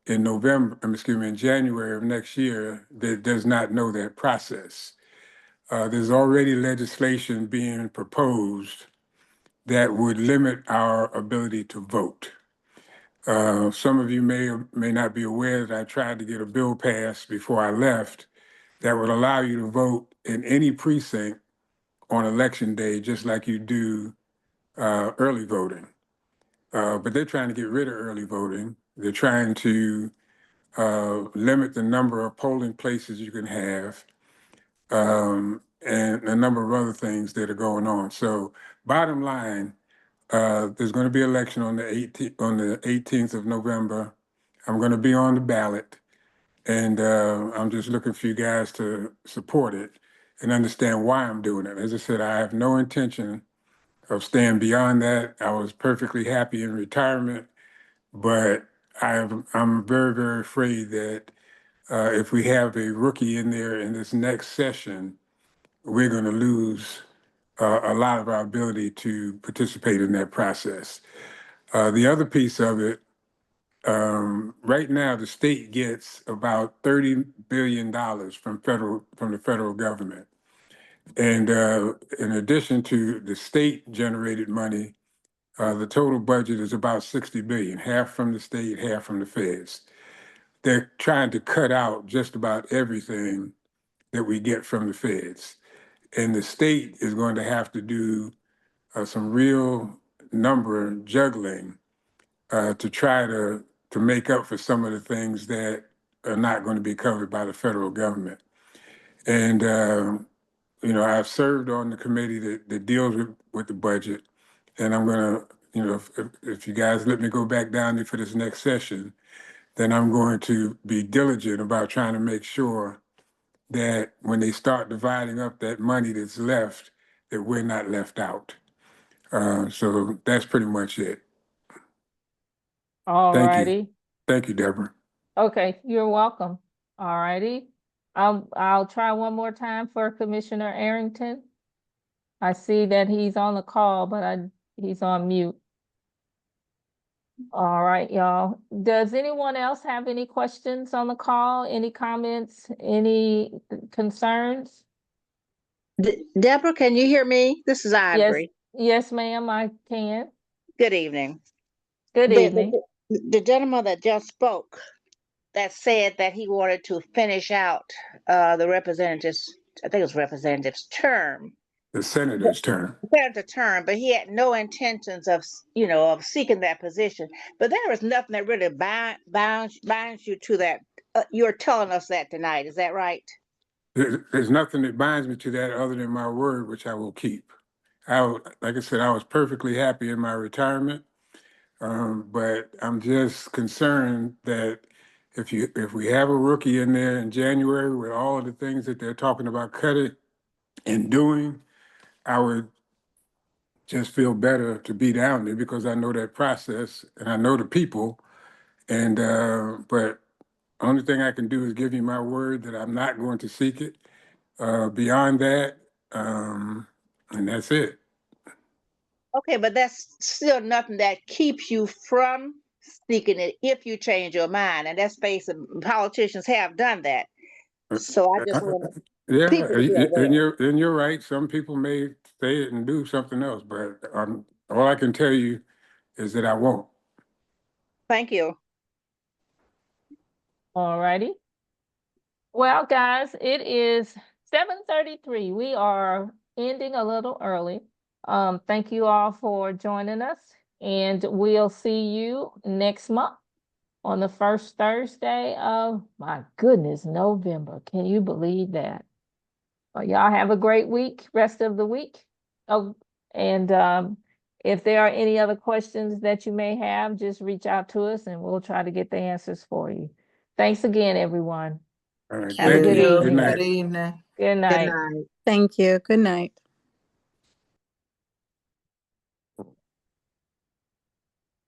in in January of next year that does not know that process. There's already legislation being proposed that would limit our ability to vote. Some of you may or may not be aware that I tried to get a bill passed before I left that would allow you to vote in any precinct on election day, just like you do early voting. But they're trying to get rid of early voting. They're trying to limit the number of polling places you can have, and a number of other things that are going on. So bottom line, there's going to be election on the 18th of November. I'm going to be on the ballot, and I'm just looking for you guys to support it and understand why I'm doing it. As I said, I have no intention of staying beyond that. I was perfectly happy in retirement, but I'm very, very afraid that if we have a rookie in there in this next session, we're going to lose a lot of our ability to participate in that process. The other piece of it, right now, the state gets about $30 billion from the federal government. And in addition to the state generated money, the total budget is about 60 billion, half from the state, half from the feds. They're trying to cut out just about everything that we get from the feds. And the state is going to have to do some real number juggling to try to make up for some of the things that are not going to be covered by the federal government. And, I've served on the committee that deals with the budget. And I'm going to, if you guys let me go back down there for this next session, then I'm going to be diligent about trying to make sure that when they start dividing up that money that's left, that we're not left out. So that's pretty much it. All Thank you. righty. Thank you, Deborah. Okay, you're welcome. All righty. I'll try one more time for Commissioner Arrington. I see that he's on the call, but he's on mute. All right, y'all. Does anyone else have any questions on the call? Any comments? Any concerns? Deborah, can you hear me? This is Yes, Ivory. yes, ma'am, I can. Good evening. Good evening. The gentleman that just spoke that said that he wanted to finish out the representative's, I think it was representative's term. The senator's term. Senator term, but he had no intentions of, of seeking that position. But there is nothing that really binds you to that. You're telling us that tonight. Is that right? There's nothing that binds me to that other than my word, which I will keep. Like I said, I was perfectly happy in my retirement, but I'm just concerned that if we have a rookie in there in January with all of the things that they're talking about cutting and doing, I would just feel better to be down there because I know that process and I know the people. And but only thing I can do is give you my word that I'm not going to seek it. Beyond that, and that's it. Okay, but that's still nothing that keeps you from seeking it if you change your mind. And that's basic. Politicians have done that. So I just want Yeah, people to be aware. and you're right. Some people may say it and do something else, but all I can tell you is that I won't. Thank you. All righty. Well, guys, it is 7:33. We are ending a little early. Thank you all for joining us, and we'll see you next month on the first Thursday of, my goodness, November. Can you believe that? Well, y'all have a great week, rest of the week. Oh, and if there are any other questions that you may have, just reach out to us and we'll try to get the answers for you. Thanks again, everyone. All right, Have a thank good you. evening. Good night. Good evening. Good Good night. night. Thank you. Good night.